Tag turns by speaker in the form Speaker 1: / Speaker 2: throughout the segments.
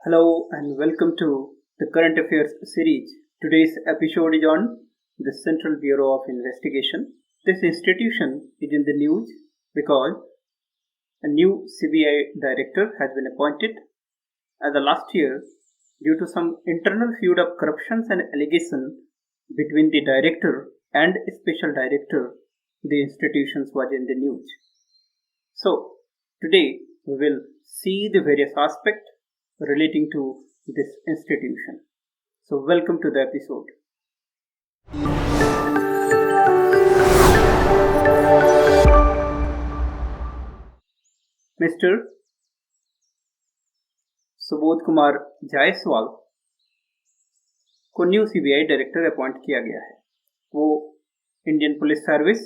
Speaker 1: Hello and welcome to the Current Affairs series. Today's episode is on the Central Bureau of Investigation. This institution is in the news because a new CBI director has been appointed. As the last year, due to some internal feud of corruptions and allegations between the director and special director, the institutions was in the news. So today we will see the various aspects relating to this institution. So welcome to the episode. Mr. Subodh Kumar Jaiswal को new CBI director appoint किया गया है। वो Indian police service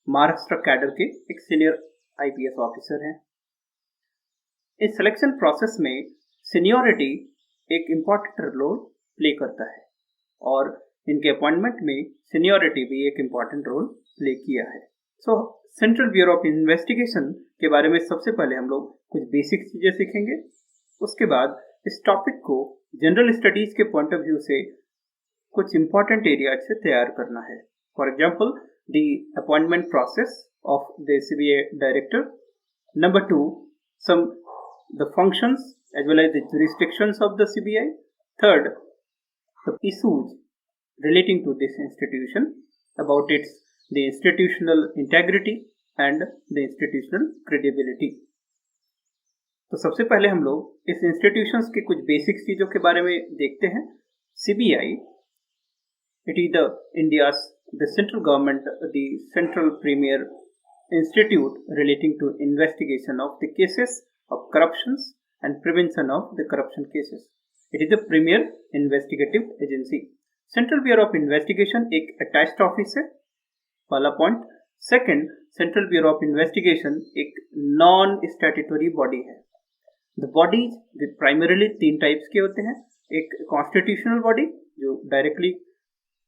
Speaker 1: Maharashtra cadre के एक senior IPS officer हैं। इस selection process में सीनियरिटी एक इम्पॉर्टेंट रोल प्ले करता है और इनके अपॉइंटमेंट में सीनियरिटी भी एक इम्पॉर्टेंट रोल प्ले किया है। सो सेंट्रल ब्यूरो ऑफ इन्वेस्टिगेशन के बारे में सबसे पहले हम लोग कुछ बेसिक चीजें सीखेंगे। उसके बाद इस टॉपिक को जनरल स्टडीज के पॉइंट ऑफ व्यू से कुछ इम्पॉर्टेंट एरियाज से तैयार करना है। For example the appointment process of the CBI director. Number 2, some the functions as well as the jurisdictions of the CBI. Third, the issues relating to this institution, about the institutional integrity and the institutional credibility. तो सबसे पहले हम लोग इस institutions के कुछ basic चीजों के बारे में देखते हैं। CBI, it is the central government, the central premier institute relating to investigation of the cases of corruptions and prevention of the corruption cases. It is the premier investigative agency. Central Bureau of Investigation एक attached office है, पहला point. Second, Central Bureau of Investigation एक non statutory body है। The bodies primarily 3 types के होते हैं। एक constitutional body जो डायरेक्टली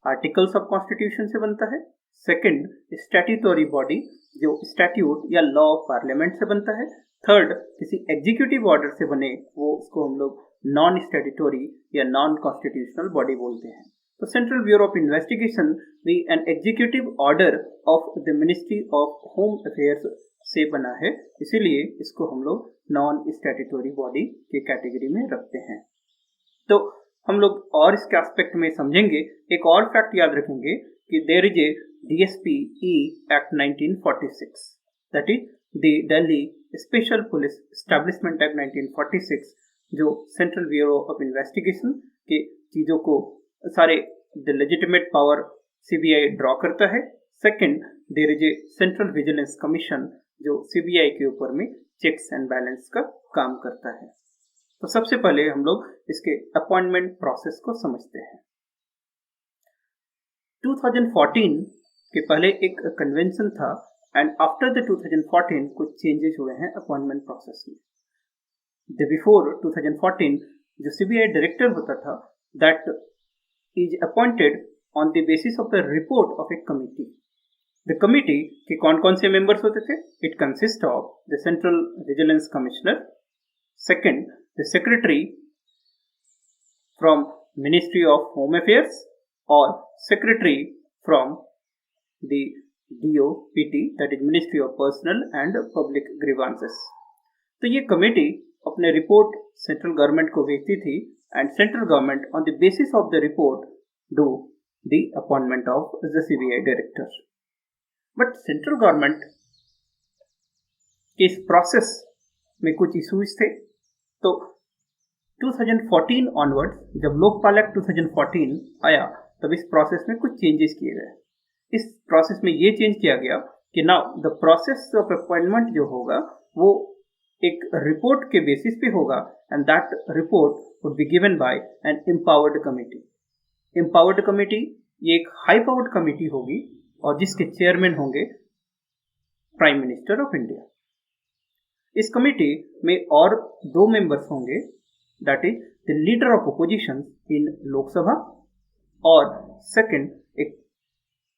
Speaker 1: आर्टिकल्स ऑफ कॉन्स्टिट्यूशन से बनता है। सेकंड, स्टैट्यूटरी बॉडी जो स्टैट्यूट या लॉ ऑफ पार्लियामेंट से बनता है। थर्ड, किसी एग्जीक्यूटिव ऑर्डर से बने, वो उसको हम लोग नॉन स्टैट्यूटरी या नॉन कॉन्स्टिट्यूशनल बॉडी बोलते हैं। तो सेंट्रल ब्यूरो ऑफ इन्वेस्टिगेशन भी an executive order of the ministry of home affairs से बना है, इसीलिए इसको हम लोग नॉन स्टैट्यूटरी बॉडी के कैटेगरी में रखते हैं। तो हम लोग और इसके एस्पेक्ट में समझेंगे। एक और फैक्ट याद रखेंगे कि there is a DSPE act 1946, that is the Delhi special police establishment act 1946, जो सेंट्रल ब्यूरो ऑफ इन्वेस्टिगेशन के चीजों को सारे the legitimate power CBI draw करता है। Second, there is a central vigilance commission जो सीबीआई के ऊपर में चेक्स एंड बैलेंस का काम करता है। तो सबसे पहले हम लोग इसके अपॉइंटमेंट प्रोसेस को समझते हैं। 2014 के पहले एक कन्वेंशन था एंड आफ्टर द 2014 कुछ चेंजेस हुए हैं अपॉइंटमेंट प्रोसेस में। द बिफोर 2014 जो सीबीआई डायरेक्टर होता था, that is appointed on the basis of the report of a committee. The committee के कौन कौन से मेंबर्स होते थे? It consist of the central vigilance commissioner, second the secretary from ministry of home affairs और secretary from the DOPT, that is Ministry of Personal and Public Grievances. तो ये committee अपने रिपोर्ट सेंट्रल गवर्नमेंट को भेजती थी and central government on the basis of the report do the appointment of the CBI director. But central government के इस process में कुछ इश्यूज थे। तो 2014 ऑनवर्ड्स जब लोकपाल एक्ट 2014 आया, तब इस प्रोसेस में कुछ चेंजेस किए गए। इस प्रोसेस में ये चेंज किया गया कि now the process of appointment जो होगा वो एक रिपोर्ट के बेसिस पे होगा and that report would be given by an empowered committee. Empowered committee ये एक हाई पावर्ड कमिटी होगी और जिसके चेयरमैन होंगे प्राइम मिनिस्टर ऑफ इंडिया। इस कमिटी में और 2 मेंबर्स होंगे, that is the leader of opposition in Lok Sabha और सेकंड एक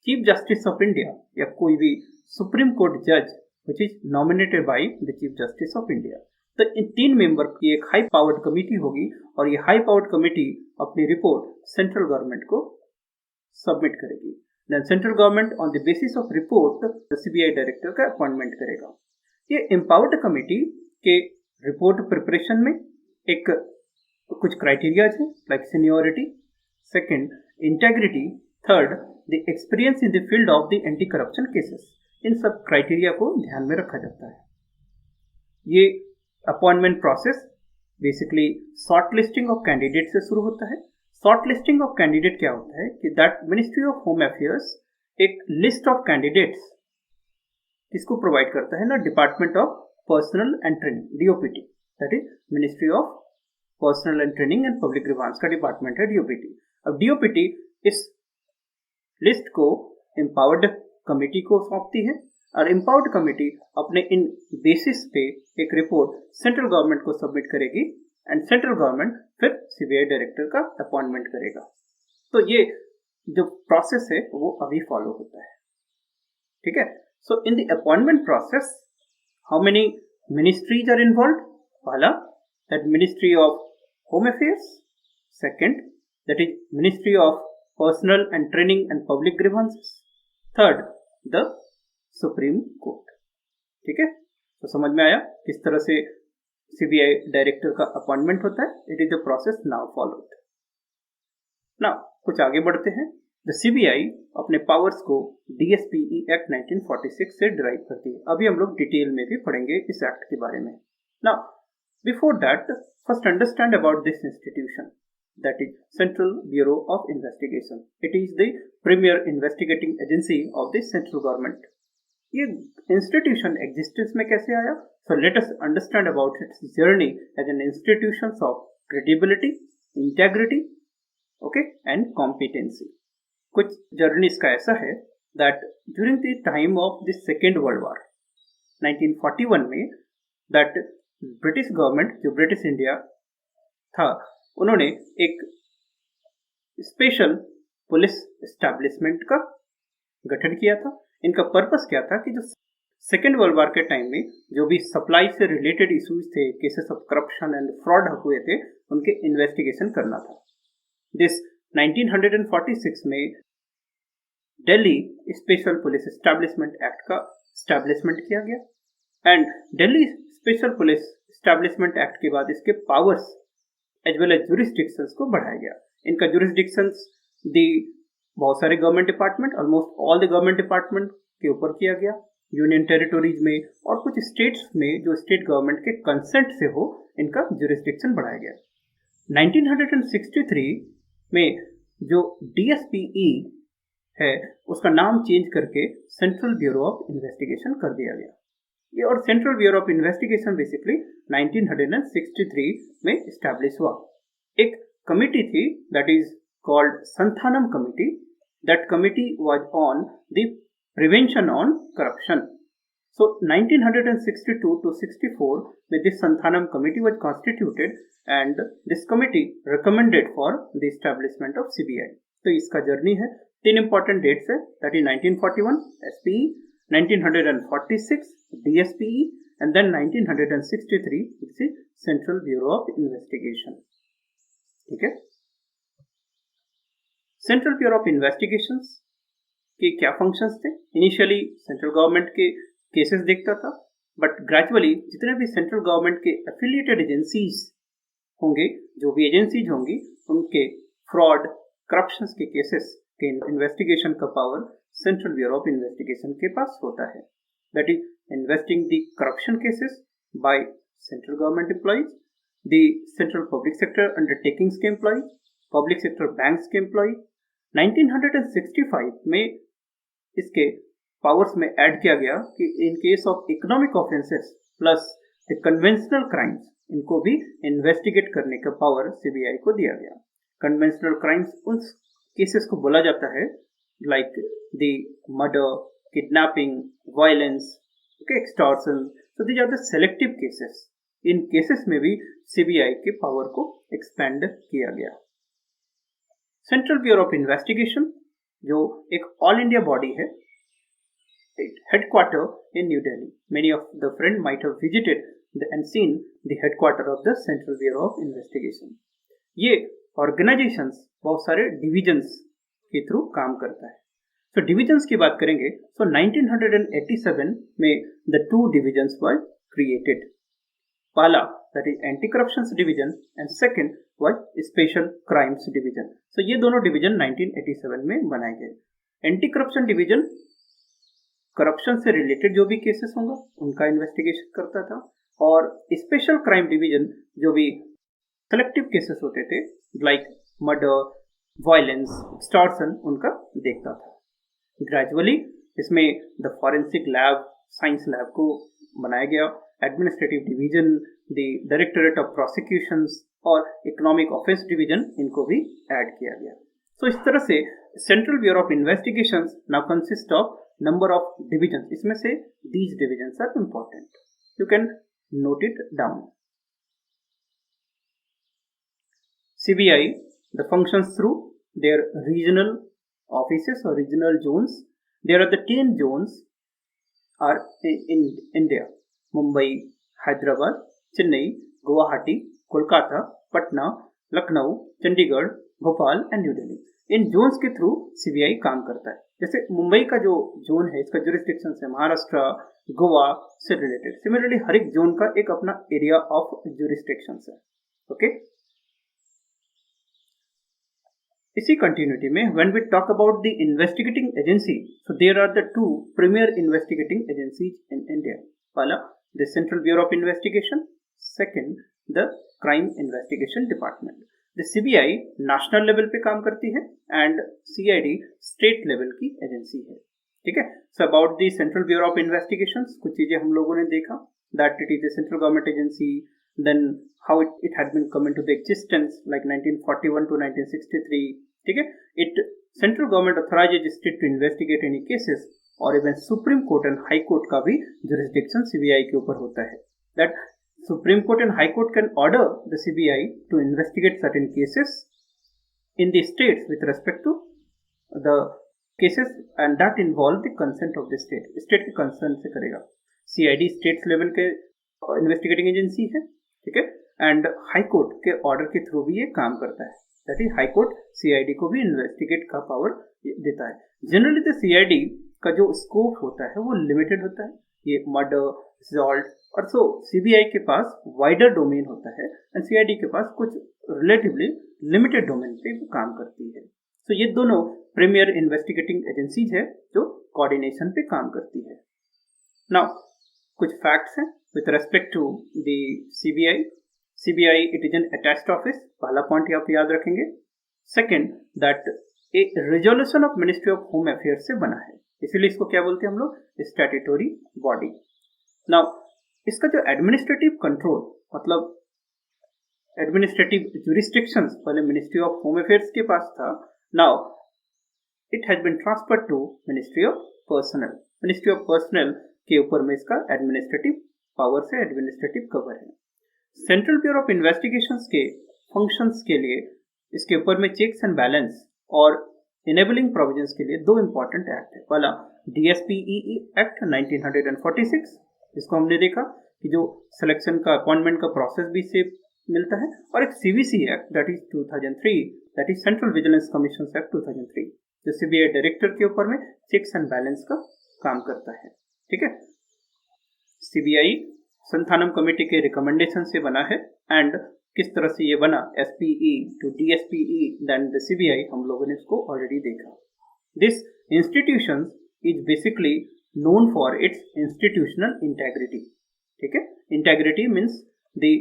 Speaker 1: चीफ जस्टिस ऑफ इंडिया या कोई भी सुप्रीम कोर्ट जज which is nominated by the Chief Justice of India. तो इन 3 मेंबर की एक हाई पावर्ड कमेटी होगी और ये हाई पावर्ड कमेटी अपनी रिपोर्ट सेंट्रल गवर्नमेंट को सबमिट करेगी। Then central government on the basis of report CBI director का अपॉइंटमेंट करेगा। ये एम्पावर्ड कमेटी के रिपोर्ट प्रिपरेशन में एक कुछ क्राइटेरियाज है, like seniority, second integrity, third the experience in the field of the anti corruption cases. इन सब क्राइटेरिया को ध्यान में रखा जाता है। ये appointment process basically short listing of candidate से शुरू होता है। शॉर्ट लिस्टिंग ऑफ कैंडिडेट क्या होता है कि that ministry of home affairs एक लिस्ट ऑफ कैंडिडेट्स किसको प्रोवाइड करता है ना, department of personnel and training, DOPT, that is ministry of personnel and training and public grievance का डिपार्टमेंट है डीओपीटी। अब डीओपीटी इस लिस्ट को एम्पावर्ड कमेटी को सौंपती है और एम्पावर्ड कमेटी अपने इन बेसिस पे एक रिपोर्ट सेंट्रल गवर्नमेंट को सबमिट करेगी एंड सेंट्रल गवर्नमेंट फिर सीबीआई डायरेक्टर का अपॉइंटमेंट करेगा। तो ये जो प्रोसेस है वो अभी फॉलो होता है, ठीक है। So in the appointment process how many ministries are involve? पहला that ministry of home affairs, second that is ministry of personnel and training and public grievances, third the supreme court, ठीक है। तो समझ में आया किस तरह से सीबीआई डायरेक्टर का अपॉइंटमेंट होता है। It is the process now followed. Now कुछ आगे बढ़ते हैं। द सीबीआई अपने पावर्स को डीएसपीई एक्ट 1946 से डिराइव करती है। अभी हम लोग डिटेल में भी पढ़ेंगे इस एक्ट के बारे में। Now before that first understand about this institution, that is Central Bureau of Investigation. It is the premier investigating agency of the central government. ये institution existence में कैसे आया? So let us understand about its journey as an institution of credibility, integrity, okay, and competency. कुछ journey इसका ऐसा है that during the time of the Second World War, 1941 में, that British government, जो British India था, उन्होंने एक special police establishment का गठन किया था। इनका पर्पस क्या था कि जो सेकेंड वर्ल्ड वॉर के टाइम में जो भी सप्लाई से रिलेटेड इश्यूज थे, cases of corruption and fraud हुए थे, उनके इन्वेस्टिगेशन करना था। दिस 1946 में Delhi special police establishment act का एस्टैब्लिशमेंट किया गया एंड Delhi special police establishment act के बाद इसके powers as well as jurisdictions को बढ़ाया गया। इनका जुरिस्डिक्शंस दी बहुत सारे government department, almost all the government department के ऊपर किया गया, यूनियन टेरिटोरीज में और कुछ स्टेट्स में जो स्टेट गवर्नमेंट के कंसेंट से हो, इनका जुरिस्डिक्शन बढ़ाया गया। 1963 में जो डीएसपीई है उसका नाम चेंज करके सेंट्रल ब्यूरो ऑफ इन्वेस्टिगेशन कर दिया गया। ये और central bureau of investigation basically 1963 में एस्टैब्लिश हुआ। एक कमिटी थी that is called Santhanam committee. That committee was on the prevention on corruption. So 1962 to 64 with this Santhanam committee was constituted and this committee recommended for the establishment of CBI. तो इसका journey है, 3 important dates है, that is 1941 SPE, 1946 DSPE and then 1963 which is Central Bureau of Investigation. ठीक है। Central Bureau of Investigations के क्या functions थे? Initially central government के केसेस देखता था, बट ग्रेजुअली जितने भी सेंट्रल गवर्नमेंट के एफिलिएटेड एजेंसीज होंगे, जो भी एजेंसीज होंगी, उनके फ्रॉड करप्शंस के केसेस के इन्वेस्टिगेशन का power central bureau of investigation के पास होता है। That is investing the corruption cases by central government employees, the central public sector undertakings के एम्प्लॉइज, पब्लिक सेक्टर बैंक्स के एम्प्लॉइज। 1965 में इसके पावर्स में ऐड किया गया कि in case of economic offences plus the conventional crimes, इनको भी इन्वेस्टिगेट करने का पावर सीबीआई को दिया गया। कन्वेंशनल क्राइम्स उन केसेस को बोला जाता है like the murder, kidnapping, violence, extortion, so these are the selective cases. इन केसेस में भी सीबीआई के पावर को एक्सपेंड किया गया। सेंट्रल ब्यूरो ऑफ इन्वेस्टिगेशन जो एक ऑल इंडिया बॉडी है, headquarter in New Delhi. Many of the friends might have visited and seen the headquarter of the central bureau of investigation. ये organisations बहुत सारे divisions के through काम करता है। सो डिविजन्स की बात करेंगे, सो 1987 में द 2 डिविजन्स वर क्रिएटेड। पहला that is anti corruption division and second was special crimes division. So ये दोनों डिवीजन 1987 में बनाए गए। एंटी करप्शन डिवीजन करप्शन से रिलेटेड जो भी केसेस होंगे उनका इन्वेस्टिगेशन करता था, और स्पेशल क्राइम डिवीजन जो भी सेलेक्टिव केसेस होते थे लाइक मर्डर, वायलेंस, एक्सटॉर्शन, उनका देखता था। ग्रेजुअली इसमें the forensic lab, science lab को बनाया गया, administrative division, the directorate of prosecutions और इकोनॉमिक ऑफेंस डिवीजन, इनको भी ऐड किया गया। सो इस तरह से central bureau of investigations now consist of number of division. इसमें से these divisions are important, you can note it down. CBI, the functions through their regional offices or regional zones. There are the 10 zones are in India: Mumbai, Hyderabad, Chennai, Guwahati, Kolkata, Patna, Lucknow, Chandigarh, Bhopal and New Delhi। इन zones के through CBI काम करता है। जैसे मुंबई का जो zone है, इसका जुरिस्डिक्शन है महाराष्ट्र, गोवा से रिलेटेड। सिमिलरली हर एक जोन का एक अपना एरिया ऑफ जुरिस्डिक्शन है। ओके, इसी कंटिन्यूटी में when we talk about the investigating agency, so there are the 2 premier investigating agencies in India. पहला the central bureau of investigation, second the crime investigation department. The CBI national level पे काम करती है and CID state level की agency है। ठीक है, so about the central bureau of investigation कुछ चीजें हम लोगों ने देखा, that it is a central government agency, then how it had been come into the existence like 1941 to 1963. ठीक है, it central government authorizes state to investigate any cases, और even supreme court and high court का भी jurisdiction CBI के ऊपर होता है। That supreme court and high court can order the CBI to investigate certain cases in the states with respect to the cases and that involve the consent of the state. State के consent से करेगा। CID state level के investigating agency है। ठीक है, and high court के order के through भी ये काम करता है। That is high court CID को भी इन्वेस्टिगेट का पावर देता है। जनरली तो CID का जो स्कोप होता है वो लिमिटेड होता है, ये मर्डर, असॉल्ट, और सो CBI के पास वाइडर डोमेन होता है एंड CID के पास कुछ रिलेटिवली लिमिटेड डोमेन पे काम करती है। सो ये दोनों प्रीमियर इन्वेस्टिगेटिंग एजेंसीज है जो कोऑर्डिनेशन पे काम करती है। नाउ कुछ फैक्ट्स हैं with respect to the CBI. CBI it is an attached office, पहला पॉइंट आप याद रखेंगे। Second, that A resolution of ministry of home affairs से बना है, इसीलिए इसको क्या बोलते हैं हम लोग, स्टैट्यूटरी बॉडी। नाउ इसका जो एडमिनिस्ट्रेटिव कंट्रोल मतलब एडमिनिस्ट्रेटिव जुरिस्डिक्शंस पहले मिनिस्ट्री ऑफ होम अफेयर्स के पास था, now it has been transferred to ministry of personnel. Ministry of personnel के ऊपर में इसका एडमिनिस्ट्रेटिव पावर से एडमिनिस्ट्रेटिव कवर है। सेंट्रल ब्यूरो ऑफ इन्वेस्टिगेशंस के फंक्शंस के लिए इसके ऊपर में चेक्स एंड बैलेंस और इनेबलिंग प्रोविजंस के लिए 2 इंपॉर्टेंट एक्ट है। पहला DSPEE एक्ट 1946, जिसको हमने देखा कि जो सिलेक्शन का अपॉइंटमेंट का प्रोसेस भी इससे मिलता है, और एक CVC act that is 2003, that is central vigilance commission act 2003, जो CBI डायरेक्टर के ऊपर में चेक्स एंड बैलेंस का काम करता है। ठीक है, CBI संथानम कमेटी के रिकमेंडेशन से बना है एंड किस तरह से ये बना SPE to DSPE then the CBI, हम लोगों ने इसको ऑलरेडी देखा। This institution is basically known for its institutional integrity. ठीक है, integrity means the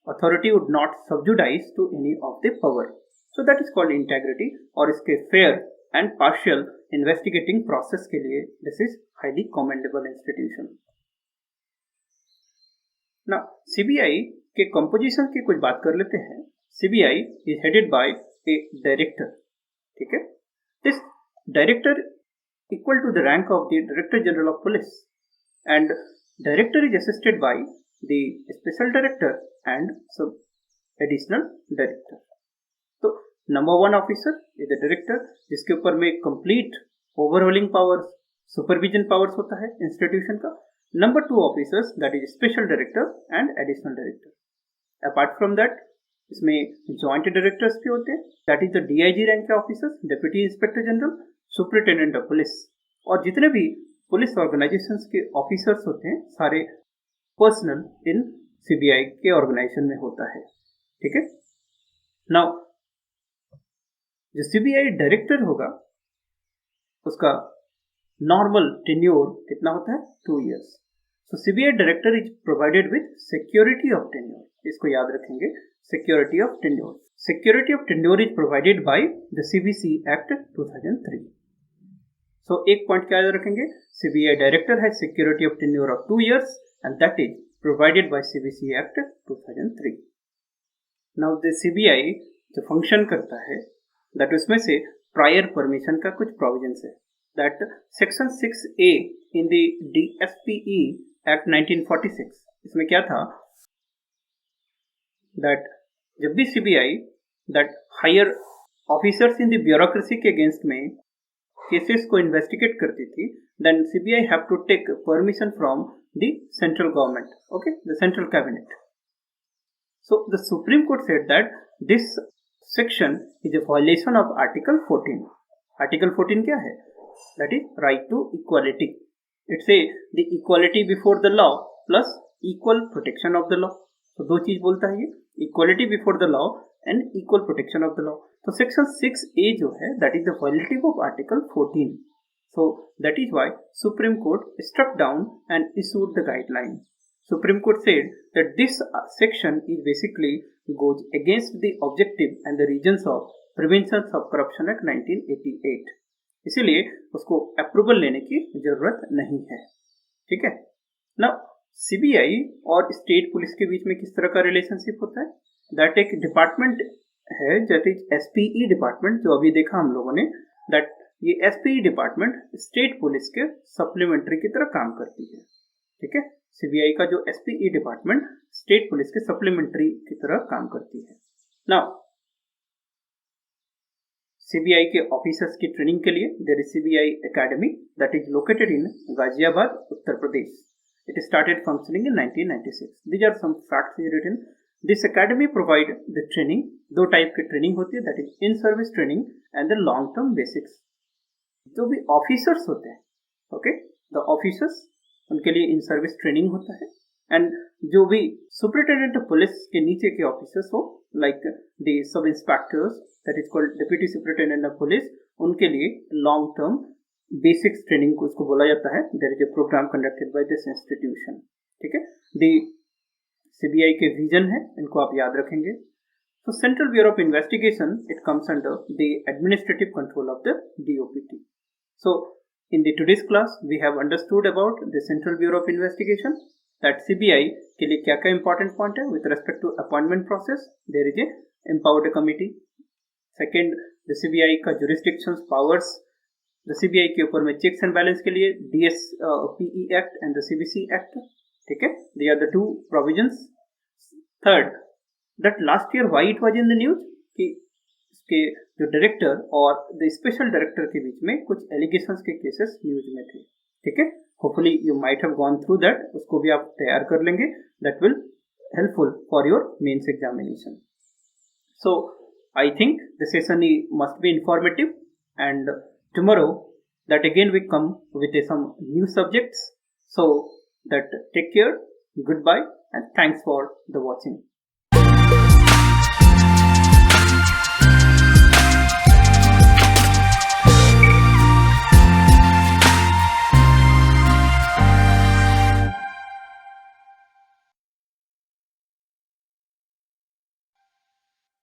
Speaker 1: authority would not subjudise to any of the power, so that is called integrity. और इसके fair and partial investigating process के लिए this is highly commendable institution. ना CBI के composition की कुछ बात कर लेते हैं। CBI is headed by a director. ठीक है, this director equal to the rank of the director general of police and director is assisted by the special director and sub additional director. तो number 1 officer is the director, जिसके ऊपर में complete overalling powers, supervision powers होता है institution का। Number 2 officers, that is special director and additional director. Apart from that इसमें joint directors भी होते हैं, that is the DIG rank के officers, deputy inspector general, superintendent of police, और जितने भी पुलिस ऑर्गेनाइजेशंस के ऑफिसर्स होते हैं सारे पर्सनल इन CBI के ऑर्गेनाइजेशन में होता है। ठीक है, नाउ जो CBI डायरेक्टर होगा उसका नॉर्मल टेन्योर कितना होता है, 2 years। So CBI director is provided with security of tenure, इसको याद रखेंगे, security of tenure. Security of tenure is provided by the CBC act 2003। सो एक पॉइंट क्या याद रखेंगे, CBI director has security of tenure of 2 years and that is provided by CBC act 2003। Now the CBI जो function करता है that उसमें से prior permission का कुछ प्रोविजंस है, that section 6A in the DSPE act 1946, इसमें क्या था दैट जब भी CBI that higher officers in the bureaucracy के अगेंस्ट में केसेस को इन्वेस्टिगेट करती थी, then CBI have to take permission from the central government, okay, the central cabinet. So the supreme court said that this section is a violation of Article 14. Article 14 क्या है? That is right to equality. It say the equality before the law plus equal protection of the law. तो दो चीज बोलता है ये, equality before the law and equal protection of the law. तो section 6A जो है that is the violative of Article 14. So that is why Supreme Court struck down and issued the guideline. Supreme Court said that this section is basically goes against the objective and the reasons of Prevention of Corruption Act 1988. इसीलिए उसको approval लेने की जरूरत नहीं है। ठीक है, ना CBI और स्टेट पुलिस के बीच में किस तरह का रिलेशनशिप होता है, दैट एक डिपार्टमेंट है, दैट इज SPE डिपार्टमेंट, जो अभी देखा हम लोगों ने, दैट ये SPE डिपार्टमेंट स्टेट पुलिस के सप्लीमेंट्री की तरह काम करती है। ठीक है, CBI का जो SPE डिपार्टमेंट स्टेट पुलिस के सप्लीमेंट्री की तरह काम करती है। नाउ CBI के ऑफिसर्स की ट्रेनिंग के लिए there is CBI academy that is located in Ghaziabad, Uttar Pradesh. It started functioning in 1996। These are some facts written. This academy provide the training, दो टाइप की ट्रेनिंग होती है, that is in service training and the long term basics. जो भी officers होते हैं, okay, the officers, उनके लिए इन सर्विस ट्रेनिंग होता है, एंड जो भी सुपरिटेंडेंट ऑफ पुलिस के नीचे के ऑफिसर्स हो, like the sub inspectors that is called deputy superintendent of police, उनके लिए लॉन्ग टर्म बेसिक्स ट्रेनिंग को इसको बोला जाता है। There is a programme conducted by this institution. ठीक है, द CBI के विजन है, इनको आप याद रखेंगे। So Central Bureau of Investigation, it comes under the administrative control of the DOPT. So in the today's class, we have understood about the Central Bureau of Investigation, that CBI के लिए क्या क्या important point है with respect to appointment process. There is a empowered committee. Second, the CBI का jurisdictions powers. The CBI के ऊपर में checks and balance के लिए DSPE Act and the CBC Act. ठीक है, they are the two provisions. Third, that last year why it was in the news कि इसके जो डायरेक्टर और द स्पेशल डायरेक्टर के बीच में कुछ एलिगेशंस के केसेस न्यूज में थे। ठीक है, hopefully you might have gone through that, उसको भी आप तैयार कर लेंगे, that will helpful for your mains examination. So I think the session must be informative, and tomorrow that again we come with some new subjects. So that take care, goodbye, and thanks for the watching.